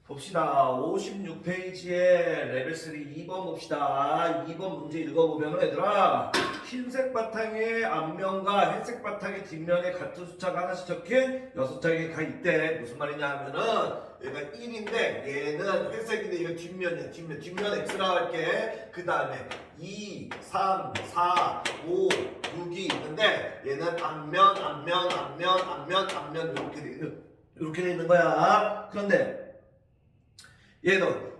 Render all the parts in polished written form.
봅시다. 56페이지에 레벨 3 2번 봅시다. 2번 문제 읽어보면 얘들아, 흰색 바탕에 앞면과 회색 바탕의 뒷면에 같은 숫자가 하나씩 적힌 6장이 가 있대. 무슨 말이냐 하면은 얘가 1인데 얘는 회색인데 이거 뒷면이야. 뒷면 X라고 할게. 그 다음에 2, 3, 4, 5, 6이 있는데 얘는 앞면 이렇게 돼 있는 거야. 그런데 얘는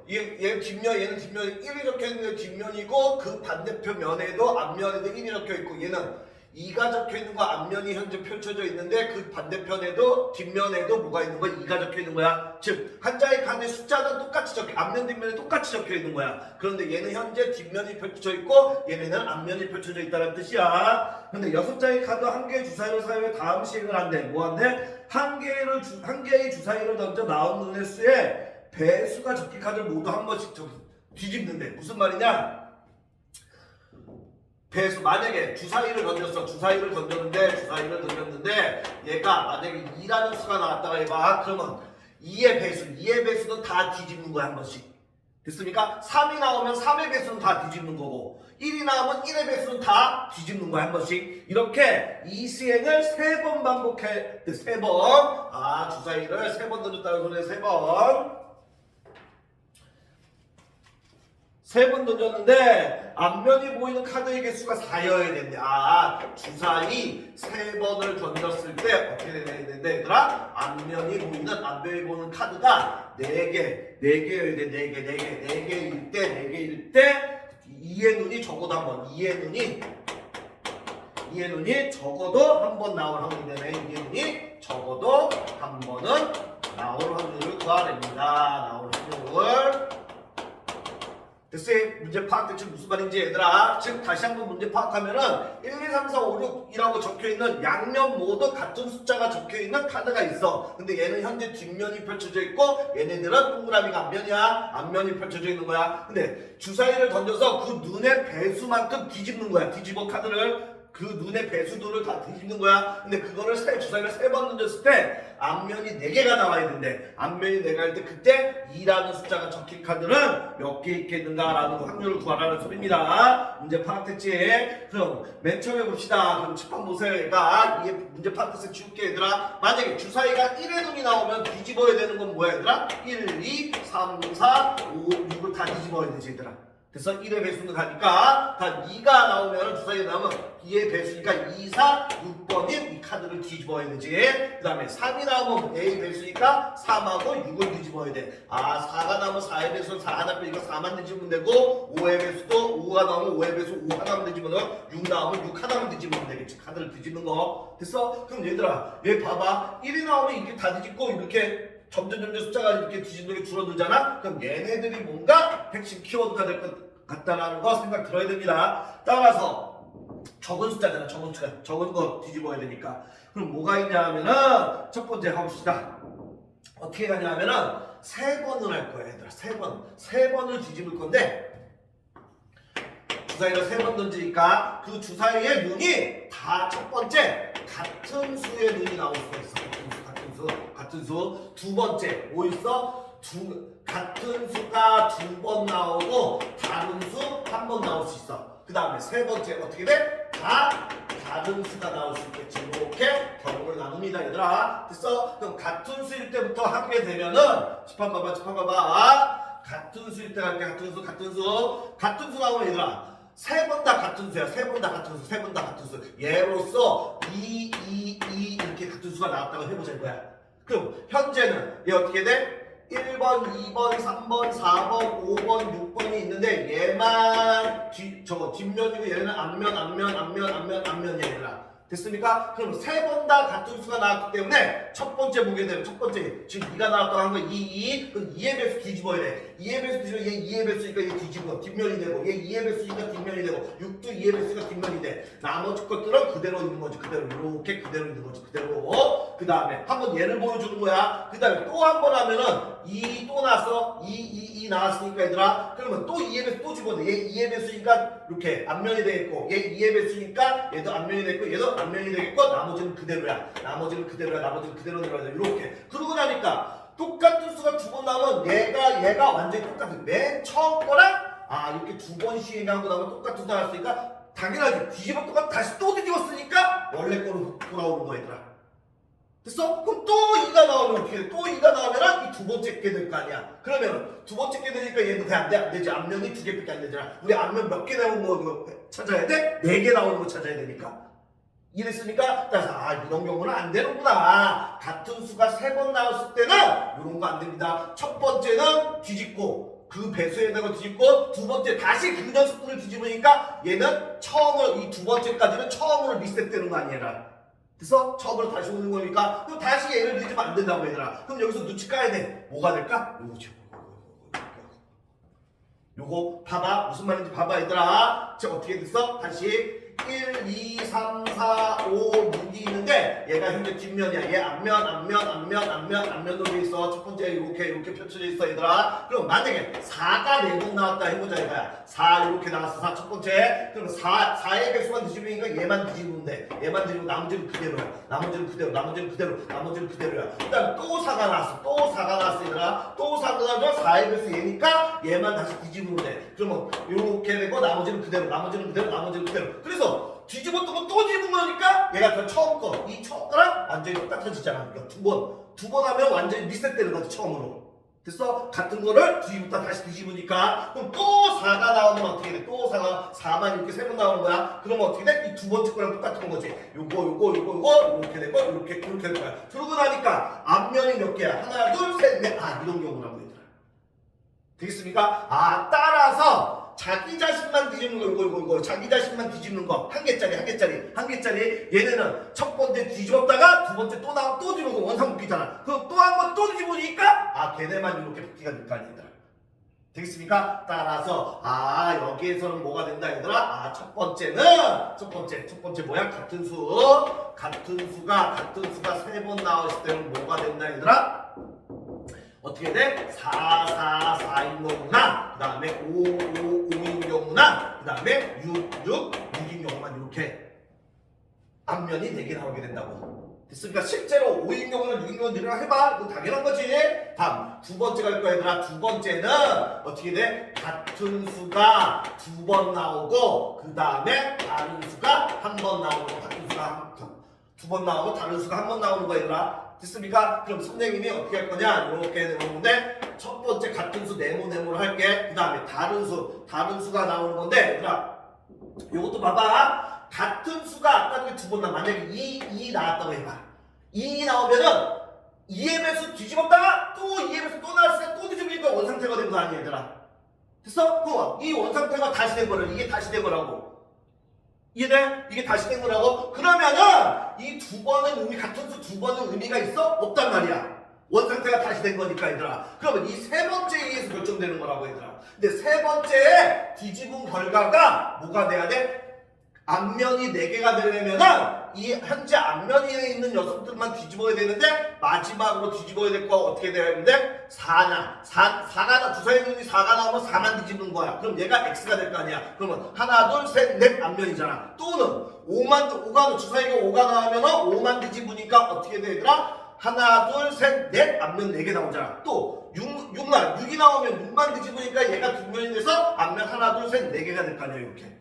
뒷면, 얘는 뒷면이 1이 적혀있는 뒷면이고 그 반대편 면에도 앞면에도 1이 적혀있고 얘는 2가 적혀있는 거 앞면이 현재 펼쳐져 있는데 그 반대편에도 뒷면에도 뭐가 있는 거야? 2가 적혀있는 거야. 즉 한 장의 칸의 숫자는 똑같이 앞면 뒷면이 똑같이 적혀있는 거야. 그런데 얘는 현재 뒷면이 펼쳐져 있고 얘네는 앞면이 펼쳐져 있다는 뜻이야. 근데 6장의 카드 한 개의 주사위를 사용해 다음 시행을 한대. 뭐 한대? 한 개의 주사위를 던져 나온 눈의 수에 배수가 적힌 카드를 모두 한 번씩 뒤집는데. 무슨 말이냐? 배수, 만약에 주사위를 던졌는데 얘가 만약에 2라는 수가 나왔다가 해봐. 그러면 2의 배수는 다 뒤집는 거야, 한 번씩. 됐습니까? 3이 나오면 3의 배수는 다 뒤집는 거고 1이 나오면 1의 배수는 다 뒤집는 거야, 한 번씩. 이렇게 이 시행을 3번 반복해. 3번. 주사위를 3번 던졌다는 소리에 3번 던졌는데 앞면이 보이는 카드의 개수가 4여야 된대. 주사위 3번을 던졌을 때 어떻게 되는데 얘들아? 앞면이 보이는 카드가 4개여야 돼. 4개일 때 2의 눈이 적어도 한 번. 2의 눈이 적어도 한 번 나올 확률이 되네. 2의 눈이 적어도 한 번은 나올 확률을 구하랍니다. 나올 확률을. 됐어요? 문제 파악 대체 무슨 말인지 얘들아. 즉 다시 한번 문제 파악하면은 1, 2, 3, 4, 5, 6이라고 적혀있는 양면 모두 같은 숫자가 적혀있는 카드가 있어. 근데 얘는 현재 뒷면이 펼쳐져 있고 얘네들은 동그라미가 앞면이야. 앞면이 펼쳐져 있는 거야. 근데 주사위를 던져서 그 눈의 배수만큼 뒤집는 거야. 뒤집어 카드를. 그 눈의 배수들을 다 뒤집는 거야. 근데 그거를 주사위를 3번 던졌을 때 앞면이 4개가 나와야 된대. 앞면이 4개가 할 때 그때 2라는 숫자가 적힌 카드는 몇 개 있겠는가라는 확률을 구하라는 소리입니다. 문제 파악됐지? 그럼 맨 처음에 봅시다. 그럼 칠판 보세요. 얘가 이 문제 파악해서 지울게 얘들아. 만약에 주사위가 1의 눈이 나오면 뒤집어야 되는 건 뭐야 얘들아? 1, 2, 3, 4, 5, 6을 다 뒤집어야 되지 얘들아. 그래서 1의 배수는 가니까 다 2가 나오면 주사위가 나오면 2의 배수니까 2, 4, 6번인 이 카드를 뒤집어야 되지. 그 다음에 3이 나오면 A의 배수니까 3하고 6을 뒤집어야 돼. 4가 나오면 4의 배수는 4 하나 빼니까 4만 뒤집으면 되고 5의 배수도 5가 나오면 5의 배수 5 하나만 뒤집으면 되고 6 나오면 6 하나만 뒤집으면 되겠지. 카드를 뒤집는 거. 됐어? 그럼 얘들아 얘 봐봐. 1이 나오면 이렇게 다 뒤집고 이렇게 점점 숫자가 이렇게 뒤집는 게 줄어들잖아? 그럼 얘네들이 뭔가 핵심 키워드가 될 것 같다라는 거 생각 들어야 됩니다. 따라서 적은 숫자잖아. 적은 거 뒤집어야 되니까. 그럼 뭐가 있냐 하면은 첫 번째 가봅시다. 어떻게 가냐 하면은 3번을 할 거야 얘들아. 3번을 뒤집을 건데 주사위를 3번 던지니까 그 주사위의 눈이 다 첫 번째 같은 수의 눈이 나올 수가 있어. 같은 수. 두 번째 뭐 있어? 같은 수가 2번 나오고 다른 수 1번 나올 수 있어. 그 다음에 세 번째 어떻게 돼? 다 다른 수가 나올 수 있겠지. 이렇게 경우를 나눕니다 얘들아. 됐어? 그럼 같은 수일 때부터 하게 되면은 칠판 봐봐. 같은 수일 때 할게. 같은 수 나오면 얘들아 3번 다 같은 수야. 3번 다 같은 수. 예로서 2 이렇게 같은 수가 나왔다고 해보자 이거야. 그럼 현재는 얘 어떻게 돼? 1번, 2번, 3번, 4번, 5번, 6번이 있는데 얘만 뒷면이고 얘는 앞면이야 얘들아. 됐습니까? 그럼 3번 다 같은 수가 나왔기 때문에 첫 번째 보게 되면 첫 번째 지금 2가 나왔다고 한 거 2. 그럼 2의 배수 뒤집어야 돼. 2의 배수 뒤집어 얘 2의 배수니까 얘 뒤집어 뒷면이 되고 얘 2의 배수니까 뒷면이 되고 6도 2의 배수가 뒷면이 돼. 나머지 것들은 그대로 있는 거지. 이렇게 그대로 있는 거지. 그대로. 그 다음에 한번 얘를 보여주는 거야. 그 다음에 또 한 번 하면은 2 또 나왔어. 2 나왔으니까 얘들아. 그러면 또 2의 배수 또 집어넣어. 얘 2의 배수니까 이렇게 앞면이 되겠고 얘 2의 배수니까 얘도 앞면이 되겠고 얘도 앞면이 되겠고 나머지는 그대로야. 나머지는 그대로 내려야 돼. 이렇게. 그러고 나니까 똑같은 수가 2번 나오면 얘가 완전히 똑같은 맨 처음 거랑 이렇게 두 번 시행하고 나면 똑같은 숫자 나왔으니까 당연하지. 뒤집어 똑같 다시 또 뒤집었으니까 원래 거로 돌아오는 거 얘들아. 됐어? 그럼 또 2가 나오면 어떻게 돼? 또 2가 나오면 이 두 번째 게 될 거 아니야. 그러면 두 번째 게 되니까 얘는 안 돼? 안 되지. 앞면이 두 개밖에 안 되잖아. 우리 앞면 몇 개 나오는 거 찾아야 돼? 4개 나오는 거 찾아야 되니까. 이랬으니까 따라서 이런 경우는 안 되는구나. 같은 수가 3번 나왔을 때는 이런 거 안 됩니다. 첫 번째는 뒤집고 그 배수에다가 뒤집고 두 번째 다시 그 녀석들을 뒤집으니까 얘는 처음으로 이 두 번째까지는 처음으로 리셋되는 거 아니야. 그래서 처음으로 다시 오는 거니까 그럼 다시 얘를 뒤집으면 안 된다고 얘들아. 그럼 여기서 눈치 까야 돼. 뭐가 될까? 요거 봐봐. 무슨 말인지 봐봐 얘들아. 자 어떻게 됐어? 다시 1, 2, 3, 4, 5, 6이 있는데 얘가 현재 뒷면이야. 얘 앞면으로 돼 있어. 첫 번째 이렇게 펼쳐져 있어 얘들아. 그럼 만약에 4가 4번 나왔다 해보자 이거야. 4 이렇게 나왔어. 4 첫 번째. 그럼 4의 개수만 뒤집으니까 얘만 뒤집으면 돼. 얘만 뒤집으면 나머지는 그대로야. 나머지는 그대로야. 그다음 또 4가 나왔어. 또 4가 나왔어 얘들아. 또 4가 나와서 4의 개수 얘니까 얘만 다시 뒤집으면 돼. 그러면 이렇게 되고 나머지는 그대로. 그래서 뒤집었던 거 또 뒤집은 거니까 얘가 그 처음 거, 이 처음 거랑 완전히 똑같아지잖아. 그러니까 두 번 하면 완전히 리셋되는 거지 처음으로. 됐어? 같은 거를 뒤집었다 다시 뒤집으니까 그럼 또 4가 나오면 어떻게 돼? 또 4만 이렇게 3번 나오는 거야. 그러면 어떻게 돼? 이 두 번째 거랑 똑같은 거지. 요거 이렇게 되고 이렇게 될 거야. 그러고 나니까 앞면이 몇 개야? 하나, 둘, 셋, 넷. 이런 경우라고 얘들아. 되겠습니까? 따라서 자기 자신만 뒤집는 거 이거 자기 자신만 뒤집는 거 한 개짜리 얘네는 첫 번째 뒤집었다가 두 번째 또 뒤집어서 원상 묶이잖아. 그럼 또 한 번 또 뒤집으니까 걔네만 이렇게 묶기가 될 거 아니야 얘들아. 되겠습니까? 따라서 여기에서는 뭐가 된다 얘들아? 첫 번째 뭐야? 같은 수가 3번 나왔을 때는 뭐가 된다 얘들아? 어떻게 돼? 4, 4인 경우나 그 다음에 5인 경우나 그 다음에 6인 경우만 이렇게 앞면이 4개 나오게 된다고. 됐습니까? 실제로 5인 경우는 6인 경우는 너희가 해봐. 이거 당연한 거지. 다음 두 번째 갈 거야 얘들아. 두 번째는 어떻게 돼? 같은 수가 2번 나오고 그 다음에 다른 수가 한 번 나오고 같은 수가 2번 나오고 다른 수가 한 번 나오는 거야 얘들아. 됐습니까? 그럼 선생님이 어떻게 할 거냐? 이렇게 되는 건데 첫 번째 같은 수 네모를 할게. 그 다음에 다른 수가 나오는 건데 얘들아 이것도 봐봐. 같은 수가 아까 2번 나 만약에 2 나왔다고 해봐. 2 나오면은 2의 배수 뒤집었다가 또 2의 배수 또 나왔을 때 또 뒤집으니까 원상태가 된 거 아니야 얘들아. 됐어? 그럼 이 원상태가 다시 된 거를 이게 다시 된 거라고. 이해돼? 이게 다시 된 거라고? 그러면은 이 두 번은 같은 수 두 번은 의미가 있어? 없단 말이야. 원상태가 다시 된 거니까 얘들아. 그러면 이 세 번째에 의해서 결정되는 거라고 얘들아. 근데 세 번째에 뒤집은 결과가 뭐가 돼야 돼? 앞면이 4개가 되려면은 이 현재 앞면에 있는 녀석들만 뒤집어야 되는데 마지막으로 뒤집어야 될 거 어떻게 돼야 되는데 4가 주사위 눈이 4가 나오면 4만 뒤집는 거야. 그럼 얘가 X가 될 거 아니야. 그러면 하나, 둘, 셋, 넷 앞면이잖아. 또는 5가 주사위가 5가 나오면 5만 뒤집으니까 어떻게 돼 얘들아? 하나, 둘, 셋, 넷 앞면 4개 나오잖아. 또 6이 나오면 6만 뒤집으니까 얘가 두 면이 돼서 앞면 하나, 둘, 셋, 4개가 될 거 아니야 이렇게.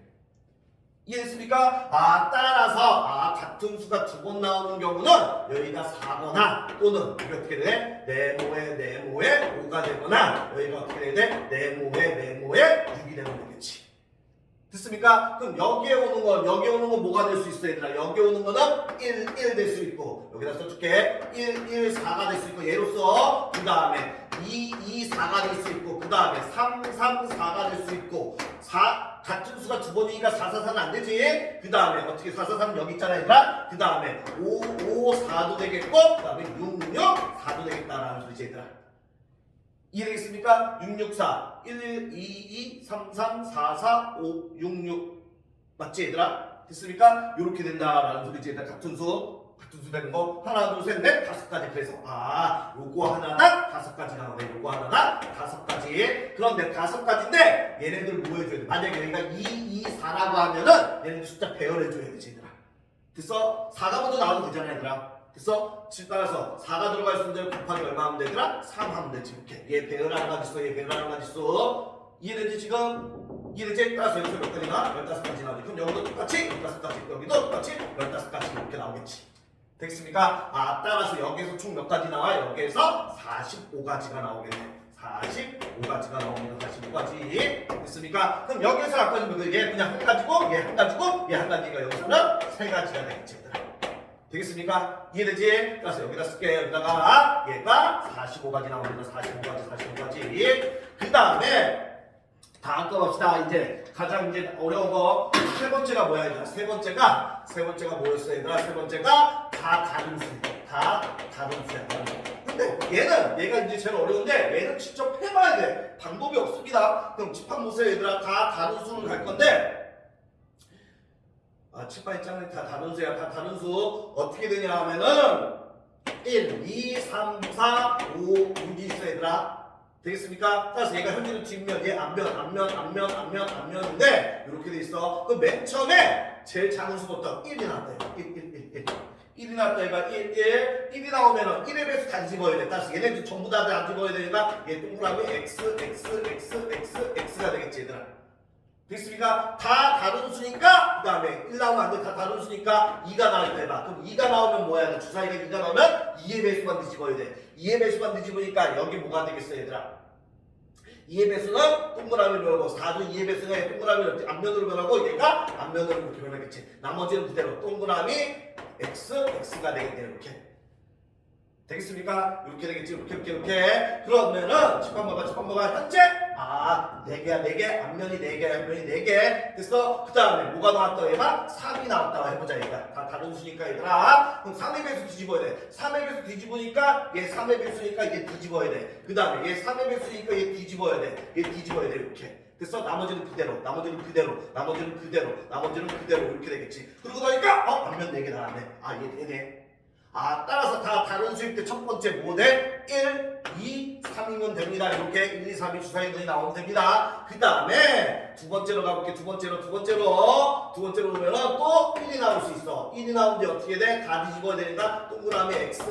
이해했습니까? 따라서 같은 수가 2번 나오는 경우는 여기가 4거나 또는 이게 어떻게 돼? 네모에 5가 되거나 여기가 어떻게 돼? 네모에 6이 되면 되겠지. 됐습니까? 그럼 여기에 오는 건 뭐가 될 수 있어 얘들아? 여기 오는 거는 1 될 수 있고 여기다 써줄게. 1 4가 될 수 있고 얘로써 그 다음에 2 4가 될 수 있고 그 다음에 3 4가 될 수 있고 같은 수가 2번이니까 4 4는 안 되지. 그 다음에 어떻게 4 4는 여기 있잖아 얘들아. 그 다음에 5 4도 되겠고 그 다음에 6 4도 되겠다라는 소리지 얘들아. 이해되겠습니까? 6 6 4 1 2 3 3 4 4 5 6 맞지 얘들아? 됐습니까? 이렇게 된다라는 소리지 얘들아. 같은 수 되는 거 하나 둘 셋 넷 5가지. 그래서 요거 하나당 5가지 나오네. 요거 하나당 5가지. 그런데 5가지인데 얘네들 뭐 해줘야 돼? 만약에 여기가 2 4라고 하면은 얘네들 숫자 배열해줘야 되지 얘들아. 됐어? 4가 먼저 나와도 되잖아 얘들아. 그래서 따라서 4가 들어갈 수 있는 곱하기 얼마 하면 되더라? 3 하면 되지. 이렇게 얘 배열 하는 가지수, 얘 배열 하는 가지수. 이해되지 지금? 이해되지? 따라서 여기서 몇 가지나? 15가지 나오지. 그럼 여기도 똑같이 15가지, 여기도 똑같이 15가지 이렇게 나오겠지. 됐습니까? 따라서 여기에서 총 몇 가지 나와? 여기에서 45가지가 나오겠네. 45가지가 나옵니다. 45가지. 됐습니까? 그럼 여기서 아까 얘 그냥 한 가지고, 얘 한 가지고, 얘 한 가지가 여기서는 3가지가 되겠지. 되겠습니까? 이해되지? 그래서 여기다 쓸게요. 여기다가 얘가 45가지 나옵니다. 45가지. 그 다음에 다음 거 봅시다. 이제 가장 이제 어려운 거 세 번째가 뭐야? 얘들아? 세 번째가 뭐였어? 얘들아? 세 번째가 다 다른 수. 다 다른 수야. 근데 얘가 이제 제일 어려운데 얘는 직접 해봐야 돼. 방법이 없습니다. 그럼 칠판 보세요. 얘들아. 다 다른 수를 갈 건데 칠판 있잖아요. 다 다른 수야. 다 다른 수 어떻게 되냐 하면은 1, 2, 3, 4, 5, 6이 있어 얘들아. 되겠습니까? 따라서 얘가 현재는 뒷면, 얘 앞면인데 이렇게 돼 있어. 그럼 맨 처음에 제일 작은 수부터 1이 나왔다. 1이 나왔다. 얘가 1이 나오면은 1의 배수 다 집어야 돼. 따라서 얘네들 전부 다 안 집어야 되니까 얘 동그라미 x가 되겠지 얘들아. 됐습니까? 다 다른 수니까 그 다음에 1 나오면 안 돼. 다 다른 수니까 2가 나올 때 봐. 그럼 2가 나오면 뭐야? 주사위가 2가 나오면 2의 배수만 뒤집어야 돼. 2의 배수만 뒤집으니까 여기 뭐가 되겠어 얘들아? 2의 배수는 동그라미로 변하고 4도 2의 배수가 동그라미로 앞면으로 변하고 얘가 앞면으로 이렇게 변하겠지. 나머지는 그대로 동그라미 x가 되겠네. 이렇게 되겠습니까? 이렇게 되겠지. 이렇게 그러면은 칠판 봐봐 현재 4개 앞면이 4개 됐어. 그 다음에 뭐가 나왔다 얘가 3이 나왔다 해보자. 얘가 다 다른 수니까 얘들아. 그럼 3의 배수 뒤집어야 돼. 3의 배수 뒤집으니까 얘 3의 배수니까 얘 뒤집어야 돼. 그 다음에 얘 3의 배수니까 얘 뒤집어야 돼. 이렇게 됐어. 나머지는 그대로 이렇게 되겠지. 그러고 나니까 앞면 4개 나왔네. 얘 되네. 따라서 다 다른 수일 때 첫 번째 모델 1, 2, 3이면 됩니다. 이렇게 1, 2, 3이 주사위들이 나오면 됩니다. 그 다음에 두 번째로 가볼게. 두 번째로 오면은 또 1이 나올 수 있어. 1이 나오는데 어떻게 돼? 다 뒤집어야 되니까 동그라미 x가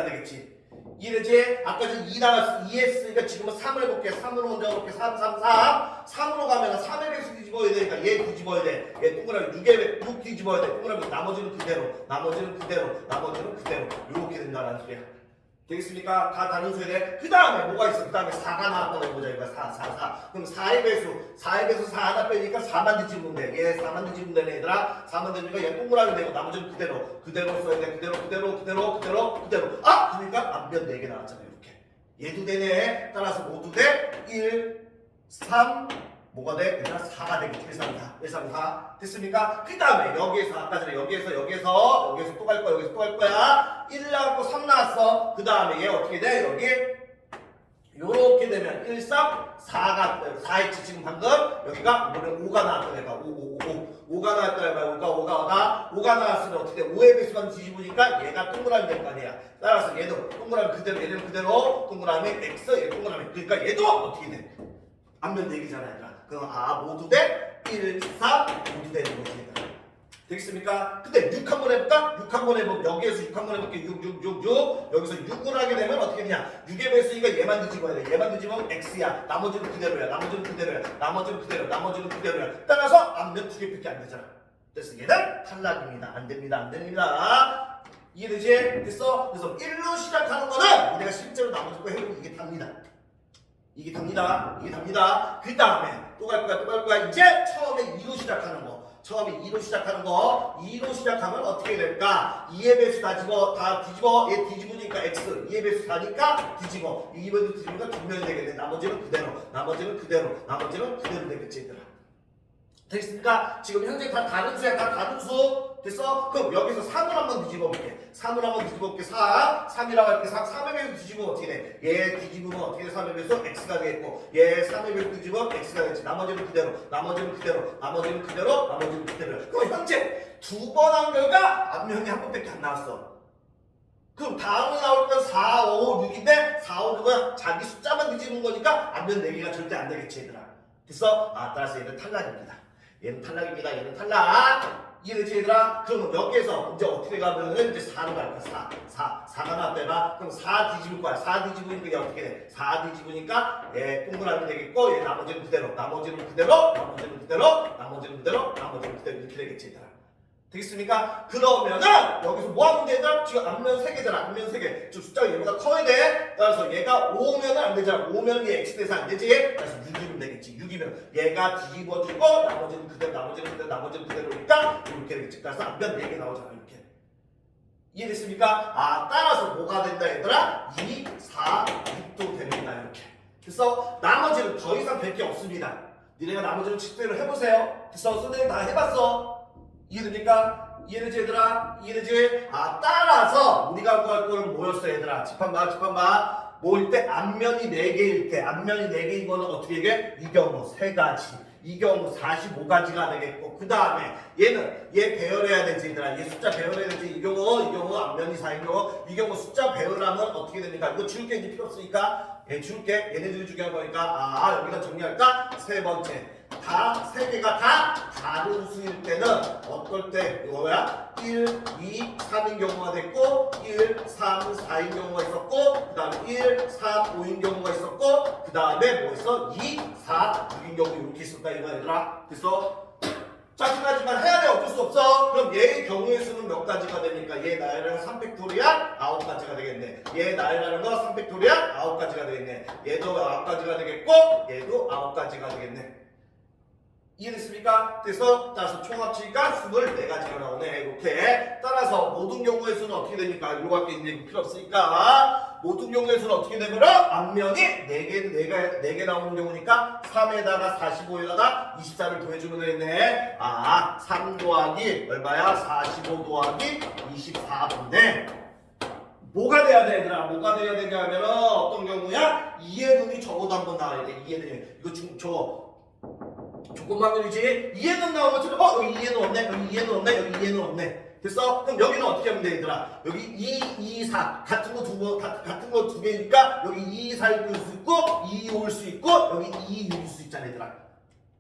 되겠지. 이래지 아까 전 2 나왔어. 2 했으니까 지금은 3을 해볼게. 3으로 먼저 해볼게. 3으로 가면 3의 배수 뒤집어야 되니까 얘 뒤집어야 돼. 얘 동그라미 6 뒤집어야 돼. 동그라미 나머지는 그대로 이렇게 된다는 소리야. 되겠습니까? 다 다른 수에 대해. 그 다음에 뭐가 있어? 그 다음에 4가 나왔다고 해보자. 이거 4. 그럼 4의 배수 4 하나 빼니까 4만 뒤집으면 돼. 얘 4만 뒤집으면 되네 얘들아. 4만 되니까 얘 동그라미 되고 나머지는 그대로 써야 돼. 그대로. 그러니까 앞면 4개 나왔잖아. 이렇게. 얘도 되네. 따라서 모두 돼. 1, 3 뭐가 돼? 얘들아 4가 되겠지. 1, 3, 4 됐습니까? 그 다음에 여기에서 아까 전에 여기에서 또 갈 거야. 1 나왔고 3 나왔어. 그 다음에 얘 어떻게 돼? 여기 요렇게 되면 1, 3, 4 있지. 지금 방금 여기가 5가 나왔다. 내가 5가 나왔다. 5가 나왔으면 어떻게 돼? 5의 배수만 뒤집으니까 얘가 동그라미 될 거 아니야. 따라서 얘도 동그라미 그대로 얘는 그대로 동그라미 x 얘 동그라미. 그러니까 얘도 어떻게 돼? 앞면 4개잖아 얘들아. 그럼 모두 돼? 1, 3 모두 되는 거지. 되겠습니까? 근데 6 한번 해볼까? 6 한번 해보면 여기에서 6 한번 해볼게. 6 여기서 6을 하게 되면 어떻게 되냐? 6의 배수니까 얘만 뒤집어야 돼. 얘만 뒤집으면 x야. 나머지는 그대로야. 따라서 앞면 2개밖에 안 되잖아. 그래서 얘는 탈락입니다. 안 됩니다. 이해되지? 됐어? 그래서 1로 시작하는 거는 우리가 실제로 나머지 거 해보면 이게 답니다. 그 다음에 또 갈 거야. 이제 처음에 2로 시작하는 거. 2로 시작하면 어떻게 될까? 2의 배수 다 뒤집어. 얘 뒤집으니까 x. 2의 배수 다니까 뒤집어. 2의 배수 뒤집으니까 뒷면이 되겠네. 나머지는 그대로 되겠지 얘들아. 됐습니까? 지금 현재 다 다른 수야. 됐어? 그럼 여기서 3을 한번 뒤집어볼게. 3이라고 할게. 3의 배수 뒤집으면 어떻게 돼? 얘 뒤집으면 어떻게 돼? 3의 배수 x가 되겠고 얘 3의 배수 뒤집으면 x가 되겠지. 나머지는 그대로. 그럼 현재 2번 한 결과 앞면이 한 번밖에 안 나왔어. 그럼 다음에 나올 건 4, 5, 6인데 4, 5, 6은 자기 숫자만 뒤집은 거니까 앞면 4개가 절대 안 되겠지 얘들아. 됐어? 따라서 얘는 탈락입니다. 얘는 탈락. 이해되지 얘들아? 그러면 여기에서 이제 어떻게 가면은 이제 4로 갈 거야. 4가 나왔다. 그럼 4 뒤집을 거야. 4 뒤집으니까 이게 어떻게 돼? 4 뒤집으니까 얘 동그라미 되겠고 얘 나머지는 그대로 나머지는 그대로 이렇게 되겠지 얘들아. 되겠습니까? 그러면은 여기서 뭐 하면 돼 얘들아? 지금 앞면 3개잖아. 앞면 3개. 지금 숫자가 얘보다 커야 돼. 따라서 얘가 5면은 안 되잖아. 5면은 얘 x 돼서 안 되지. 그래서 6이면 되겠지. 6이면 얘가 뒤집어지고 나머지는 그대로니까 이렇게 되겠지. 그래서 앞면 4개 나오잖아. 이렇게. 이해됐습니까? 따라서 뭐가 된다 얘들아? 2, 4, 6도 됩니다. 이렇게. 그래서 나머지는 더 이상 될 게 없습니다. 니네가 나머지는 직대로 해보세요. 그래서 선생님 다 해봤어. 이해됩니까? 이해되지 얘들아? 이해되지? 따라서 우리가 구할 건 뭐였어 얘들아? 집한 봐. 뭐일 때? 앞면이 4개일 때. 앞면이 4개인 거는 어떻게 얘기해? 이 경우 3가지. 이 경우 45가지가 되겠고 그 다음에 얘 배열해야 되지 얘들아. 얘 숫자 배열해야 되지. 이 경우 앞면이 4인 경우 이 경우 숫자 배열하면 어떻게 됩니까? 이거 줄게 이제 필요 없으니까 얘 줄게. 얘네들이 중요한 거니까 여기다 정리할까? 세 번째. 다 3개가 다 다른 수일 때는 어떨 때 이거야? 1, 2, 3인 경우가 됐고 1, 3, 4인 경우가 있었고 그 다음에 1, 3, 5인 경우가 있었고 그 다음에 뭐 있어? 2, 4, 6인 경우 이렇게 있었다 이거 얘들아. 그래서 짜증나지만 해야 돼. 어쩔 수 없어. 그럼 얘의 경우의 수는 몇 가지가 됩니까? 얘 나열하는 3팩토리알 9가지가 되겠네. 얘 나열하는 거 3팩토리알 9가지가 되겠네. 얘도 9가지가 되겠고 얘도 9가지가 되겠네. 이해됐습니까? 따라서 총합치가 24가지가 나오네. 이렇게. 따라서 모든 경우의 수는 어떻게 됩니까? 이거밖에 이제 필요 없으니까. 모든 경우의 수는 어떻게 되면 앞면이 4개 나오는 경우니까 3에다가 45에다가 24를 더해주면 되겠네. 3 더하기 얼마야? 45 더하기 24인데 뭐가 돼야 돼 얘들아? 뭐가 돼야 되냐 하면 어떤 경우야? 2의 눈이 적어도 한번 나와야 돼. 2의 눈이. 이거 조건방울이지. 2에는 나오면 여기 2에는 없네. 여기 2에는 없네. 됐어? 그럼 여기는 어떻게 하면 돼 얘들아? 여기 2, 2, 4 같은 거 두 개니까 여기 2, 4일 수 있고 2, 5일 수 있고 여기 2, 6일 수 있잖아 얘들아.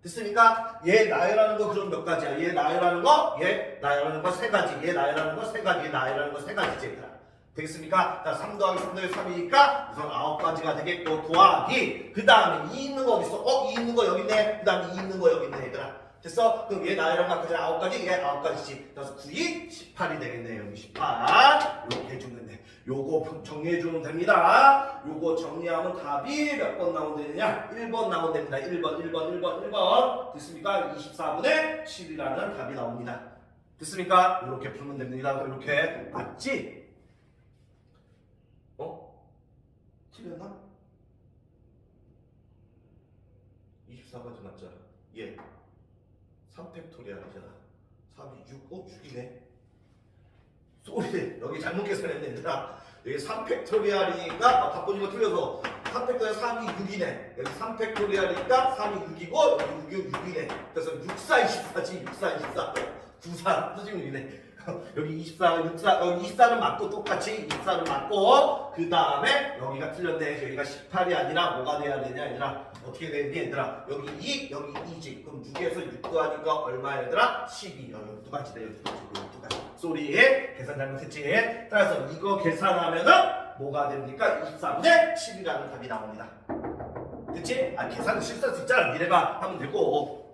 됐습니까? 얘 나열하는 거 그럼 몇 가지야? 얘 나열하는 거 3가지. 얘 나열하는 거 3가지. 얘 나열하는 거 3가지지 얘들아. 되겠습니까? 3 더하기 3 더하기 3이니까 우선 9가지가 되겠고 더하기 그 다음에 2 있는 거 어디 있어? 2 있는 거 여기 있네. 그 다음에 2 있는 거 여기 있네 얘들아. 됐어? 그럼 얘 나열한 거 아까 9가지 얘 9가지지. 그래서 9이 18이 되겠네. 여기 18 이렇게 해주면 돼. 요거 정리해주면 됩니다. 요거 정리하면 답이 몇 번 나온다냐? 1번 나온답니다. 1번. 됐습니까? 24분의 7이라는 답이 나옵니다. 됐습니까? 이렇게 풀면 됩니다. 이렇게 맞지? 틀렸나? 24가지 맞잖아. 예. 3팩토리알이잖아. 3이 6, 6이네. 쏘리 여기 잘못 계산했네 얘들아. 여기 3팩토리알이니까 바꾸는 거 틀려서 3팩토리알 3이 6이네. 여기 3팩토리알이니까 3이 6이고 여기 6이네. 그래서 6, 4, 24지. 6, 4, 24. 9, 4, 36이네. 여기 24, 64, 24는 맞고 똑같이 24는 맞고 그 다음에 여기가 틀렸네. 여기가 18이 아니라 뭐가 돼야 되냐 얘들아? 어떻게 되니 얘들아? 여기 2, 여기 2지. 그럼 6에서 6 더하니까 얼마야 얘들아? 12. 여기 12가지 돼. 12가지. 쏘리 계산 잘못했지. 따라서 이거 계산하면은 뭐가 됩니까? 24분의 7이라는 답이 나옵니다. 그치? 계산은 실수할 수 있잖아. 니네가 하면 되고